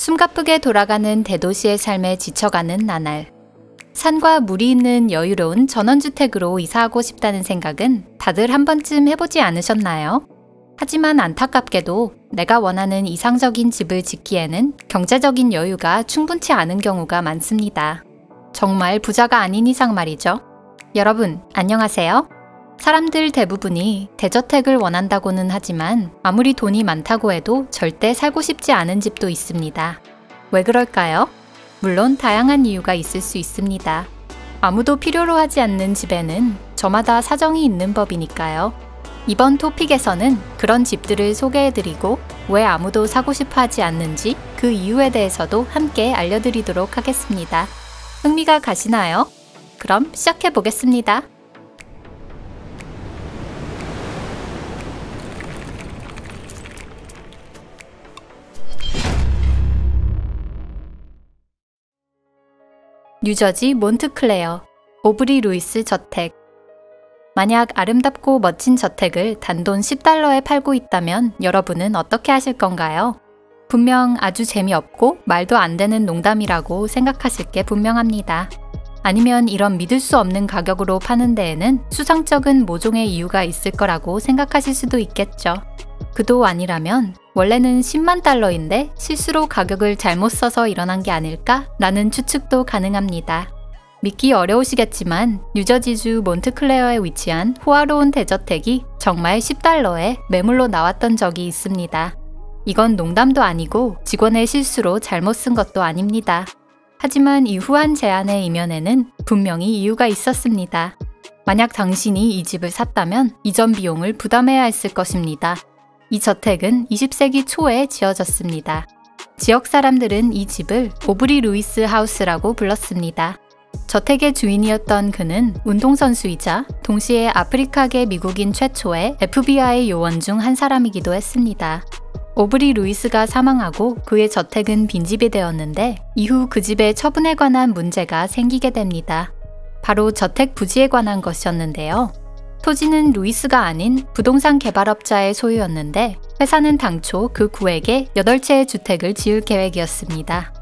숨가쁘게 돌아가는 대도시의 삶에 지쳐가는 나날. 산과 물이 있는 여유로운 전원주택으로 이사하고 싶다는 생각은 다들 한 번쯤 해보지 않으셨나요? 하지만 안타깝게도 내가 원하는 이상적인 집을 짓기에는 경제적인 여유가 충분치 않은 경우가 많습니다. 정말 부자가 아닌 이상 말이죠. 여러분, 안녕하세요. 사람들 대부분이 대저택을 원한다고는 하지만 아무리 돈이 많다고 해도 절대 살고 싶지 않은 집도 있습니다. 왜 그럴까요? 물론 다양한 이유가 있을 수 있습니다. 아무도 필요로 하지 않는 집에는 저마다 사정이 있는 법이니까요. 이번 토픽에서는 그런 집들을 소개해드리고 왜 아무도 사고 싶어 하지 않는지 그 이유에 대해서도 함께 알려드리도록 하겠습니다. 흥미가 가시나요? 그럼 시작해보겠습니다. 뉴저지 몬트클레어, 오브리 루이스 저택. 만약 아름답고 멋진 저택을 단돈 $10에 팔고 있다면 여러분은 어떻게 하실 건가요? 분명 아주 재미없고 말도 안 되는 농담이라고 생각하실 게 분명합니다. 아니면 이런 믿을 수 없는 가격으로 파는 데에는 수상쩍은 모종의 이유가 있을 거라고 생각하실 수도 있겠죠. 그도 아니라면 원래는 $100,000인데 실수로 가격을 잘못 써서 일어난 게 아닐까? 라는 추측도 가능합니다. 믿기 어려우시겠지만 뉴저지주 몬트클레어에 위치한 호화로운 대저택이 정말 $10에 매물로 나왔던 적이 있습니다. 이건 농담도 아니고 직원의 실수로 잘못 쓴 것도 아닙니다. 하지만 이 후한 제안의 이면에는 분명히 이유가 있었습니다. 만약 당신이 이 집을 샀다면 이전 비용을 부담해야 했을 것입니다. 이 저택은 20세기 초에 지어졌습니다. 지역 사람들은 이 집을 오브리 루이스 하우스라고 불렀습니다. 저택의 주인이었던 그는 운동선수이자 동시에 아프리카계 미국인 최초의 FBI 요원 중 한 사람이기도 했습니다. 오브리 루이스가 사망하고 그의 저택은 빈집이 되었는데 이후 그 집의 처분에 관한 문제가 생기게 됩니다. 바로 저택 부지에 관한 것이었는데요. 토지는 루이스가 아닌 부동산 개발업자의 소유였는데 회사는 당초 그 구에게 8채의 주택을 지을 계획이었습니다.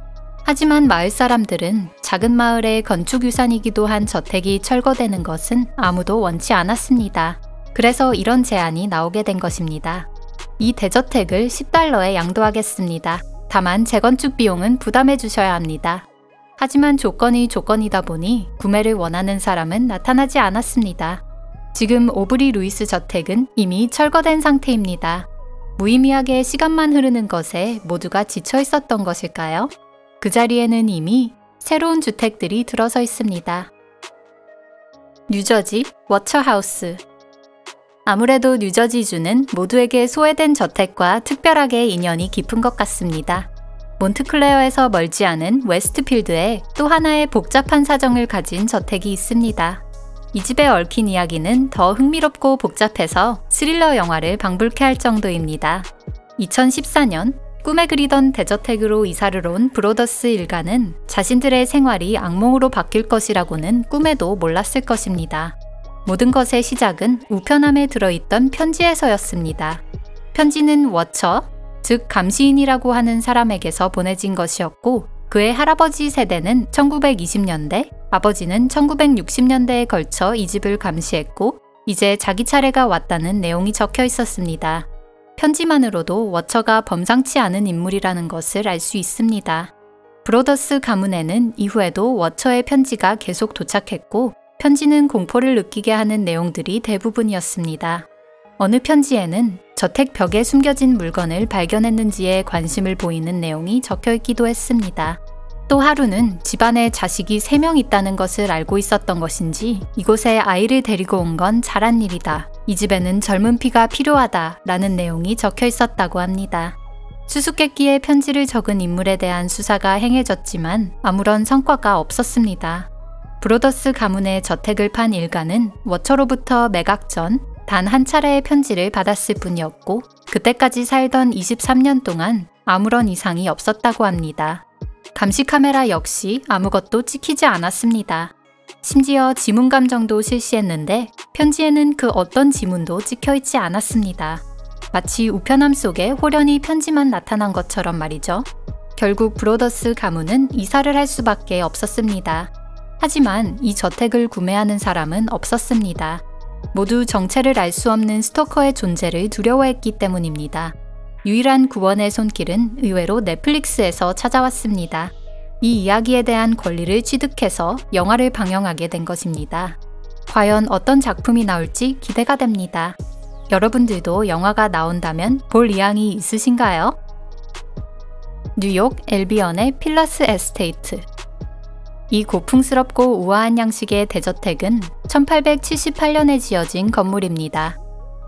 하지만 마을 사람들은 작은 마을의 건축유산이기도 한 저택이 철거되는 것은 아무도 원치 않았습니다. 그래서 이런 제안이 나오게 된 것입니다. 이 대저택을 $10에 양도하겠습니다. 다만 재건축 비용은 부담해 주셔야 합니다. 하지만 조건이 조건이다 보니 구매를 원하는 사람은 나타나지 않았습니다. 지금 오브리 루이스 저택은 이미 철거된 상태입니다. 무의미하게 시간만 흐르는 것에 모두가 지쳐 있었던 것일까요? 그 자리에는 이미 새로운 주택들이 들어서 있습니다. 뉴저지 워처하우스. 아무래도 뉴저지주는 모두에게 소외된 저택과 특별하게 인연이 깊은 것 같습니다. 몬트클레어에서 멀지 않은 웨스트필드에 또 하나의 복잡한 사정을 가진 저택이 있습니다. 이 집에 얽힌 이야기는 더 흥미롭고 복잡해서 스릴러 영화를 방불케 할 정도입니다. 2014년 꿈에 그리던 대저택으로 이사를 온 브로더스 일가는 자신들의 생활이 악몽으로 바뀔 것이라고는 꿈에도 몰랐을 것입니다. 모든 것의 시작은 우편함에 들어있던 편지에서였습니다. 편지는 워처, 즉 감시인이라고 하는 사람에게서 보내진 것이었고 그의 할아버지 세대는 1920년대, 아버지는 1960년대에 걸쳐 이 집을 감시했고 이제 자기 차례가 왔다는 내용이 적혀 있었습니다. 편지만으로도 워처가 범상치 않은 인물이라는 것을 알 수 있습니다. 브로더스 가문에는 이후에도 워처의 편지가 계속 도착했고 편지는 공포를 느끼게 하는 내용들이 대부분이었습니다. 어느 편지에는 저택 벽에 숨겨진 물건을 발견했는지에 관심을 보이는 내용이 적혀 있기도 했습니다. 또 하루는 집안에 자식이 3명 있다는 것을 알고 있었던 것인지 이곳에 아이를 데리고 온 건 잘한 일이다. 이 집에는 젊은 피가 필요하다 라는 내용이 적혀 있었다고 합니다. 수수께끼에 편지를 적은 인물에 대한 수사가 행해졌지만 아무런 성과가 없었습니다. 브로더스 가문의 저택을 판 일가는 워처로부터 매각 전 단 한 차례의 편지를 받았을 뿐이었고 그때까지 살던 23년 동안 아무런 이상이 없었다고 합니다. 감시 카메라 역시 아무것도 찍히지 않았습니다. 심지어 지문 감정도 실시했는데 편지에는 그 어떤 지문도 찍혀있지 않았습니다. 마치 우편함 속에 홀연히 편지만 나타난 것처럼 말이죠. 결국 브로더스 가문은 이사를 할 수밖에 없었습니다. 하지만 이 저택을 구매하는 사람은 없었습니다. 모두 정체를 알 수 없는 스토커의 존재를 두려워했기 때문입니다. 유일한 구원의 손길은 의외로 넷플릭스에서 찾아왔습니다. 이 이야기에 대한 권리를 취득해서 영화를 방영하게 된 것입니다. 과연 어떤 작품이 나올지 기대가 됩니다. 여러분들도 영화가 나온다면 볼 의향이 있으신가요? 뉴욕 엘비언의 필러스 에스테이트. 이 고풍스럽고 우아한 양식의 대저택은 1878년에 지어진 건물입니다.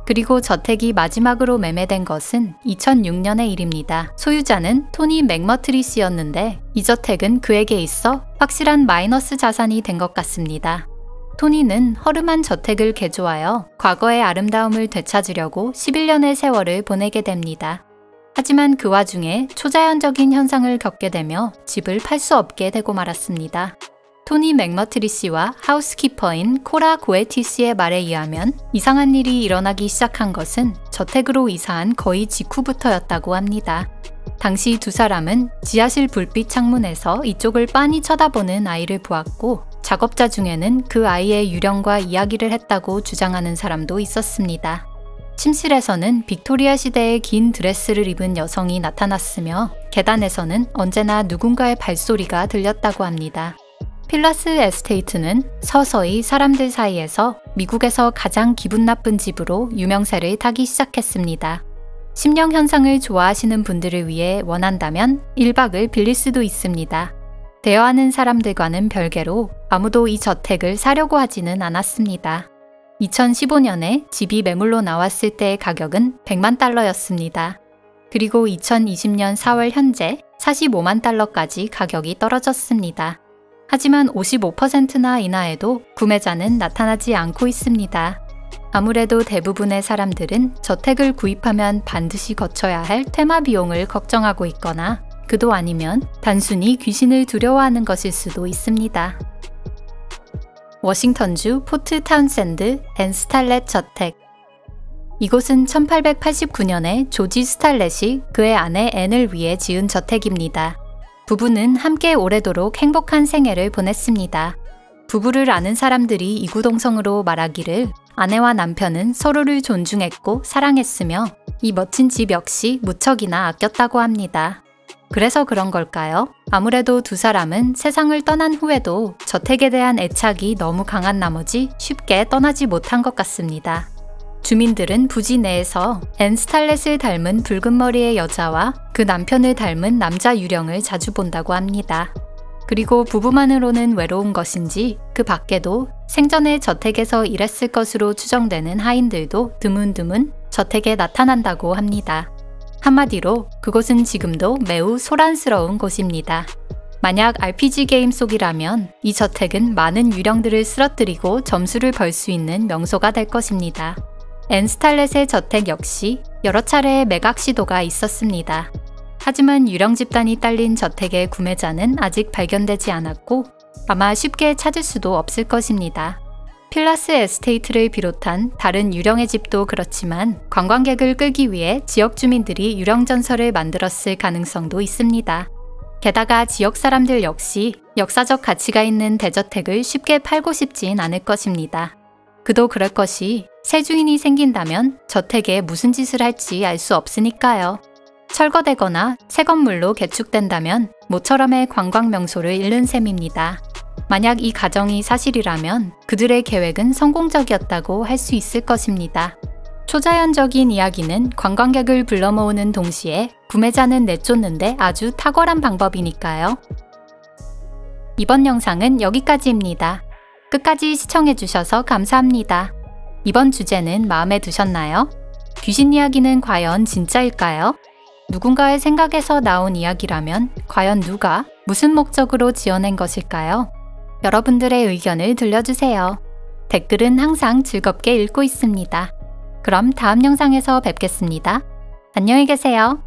그리고 저택이 마지막으로 매매된 것은 2006년의 일입니다. 소유자는 토니 맥머트리 씨였는데 이 저택은 그에게 있어 확실한 마이너스 자산이 된 것 같습니다. 토니는 허름한 저택을 개조하여 과거의 아름다움을 되찾으려고 11년의 세월을 보내게 됩니다. 하지만 그 와중에 초자연적인 현상을 겪게 되며 집을 팔 수 없게 되고 말았습니다. 토니 맥머트리 씨와 하우스키퍼인 코라 고에티 씨의 말에 의하면 이상한 일이 일어나기 시작한 것은 저택으로 이사한 거의 직후부터였다고 합니다. 당시 두 사람은 지하실 불빛 창문에서 이쪽을 빤히 쳐다보는 아이를 보았고 작업자 중에는 그 아이의 유령과 이야기를 했다고 주장하는 사람도 있었습니다. 침실에서는 빅토리아 시대의 긴 드레스를 입은 여성이 나타났으며 계단에서는 언제나 누군가의 발소리가 들렸다고 합니다. 필러스 에스테이트는 서서히 사람들 사이에서 미국에서 가장 기분 나쁜 집으로 유명세를 타기 시작했습니다. 심령 현상을 좋아하시는 분들을 위해 원한다면 1박을 빌릴 수도 있습니다. 대여하는 사람들과는 별개로 아무도 이 저택을 사려고 하지는 않았습니다. 2015년에 집이 매물로 나왔을 때의 가격은 100만 달러였습니다. 그리고 2020년 4월 현재 45만 달러까지 가격이 떨어졌습니다. 하지만 55%나 인하에도 구매자는 나타나지 않고 있습니다. 아무래도 대부분의 사람들은 저택을 구입하면 반드시 거쳐야 할 퇴마 비용을 걱정하고 있거나 그도 아니면 단순히 귀신을 두려워하는 것일 수도 있습니다. 워싱턴주 포트 타운샌드 앤 스탈렛 저택. 이곳은 1889년에 조지 스탈렛이 그의 아내 앤을 위해 지은 저택입니다. 부부는 함께 오래도록 행복한 생애를 보냈습니다. 부부를 아는 사람들이 이구동성으로 말하기를 아내와 남편은 서로를 존중했고 사랑했으며 이 멋진 집 역시 무척이나 아꼈다고 합니다. 그래서 그런 걸까요? 아무래도 두 사람은 세상을 떠난 후에도 저택에 대한 애착이 너무 강한 나머지 쉽게 떠나지 못한 것 같습니다. 주민들은 부지 내에서 앤 스탈렛을 닮은 붉은 머리의 여자와 그 남편을 닮은 남자 유령을 자주 본다고 합니다. 그리고 부부만으로는 외로운 것인지 그 밖에도 생전에 저택에서 일했을 것으로 추정되는 하인들도 드문드문 저택에 나타난다고 합니다. 한마디로 그곳은 지금도 매우 소란스러운 곳입니다. 만약 RPG 게임 속이라면 이 저택은 많은 유령들을 쓰러뜨리고 점수를 벌 수 있는 명소가 될 것입니다. 앤 스탈렛의 저택 역시 여러 차례의 매각 시도가 있었습니다. 하지만 유령 집단이 딸린 저택의 구매자는 아직 발견되지 않았고 아마 쉽게 찾을 수도 없을 것입니다. 필러스 에스테이트를 비롯한 다른 유령의 집도 그렇지만 관광객을 끌기 위해 지역 주민들이 유령 전설을 만들었을 가능성도 있습니다. 게다가 지역 사람들 역시 역사적 가치가 있는 대저택을 쉽게 팔고 싶진 않을 것입니다. 그도 그럴 것이 새 주인이 생긴다면 저택에 무슨 짓을 할지 알 수 없으니까요. 철거되거나 새 건물로 개축된다면 모처럼의 관광 명소를 잃는 셈입니다. 만약 이 가정이 사실이라면 그들의 계획은 성공적이었다고 할 수 있을 것입니다. 초자연적인 이야기는 관광객을 불러 모으는 동시에 구매자는 내쫓는데 아주 탁월한 방법이니까요. 이번 영상은 여기까지입니다. 끝까지 시청해주셔서 감사합니다. 이번 주제는 마음에 드셨나요? 귀신 이야기는 과연 진짜일까요? 누군가의 생각에서 나온 이야기라면 과연 누가 무슨 목적으로 지어낸 것일까요? 여러분들의 의견을 들려주세요. 댓글은 항상 즐겁게 읽고 있습니다. 그럼 다음 영상에서 뵙겠습니다. 안녕히 계세요.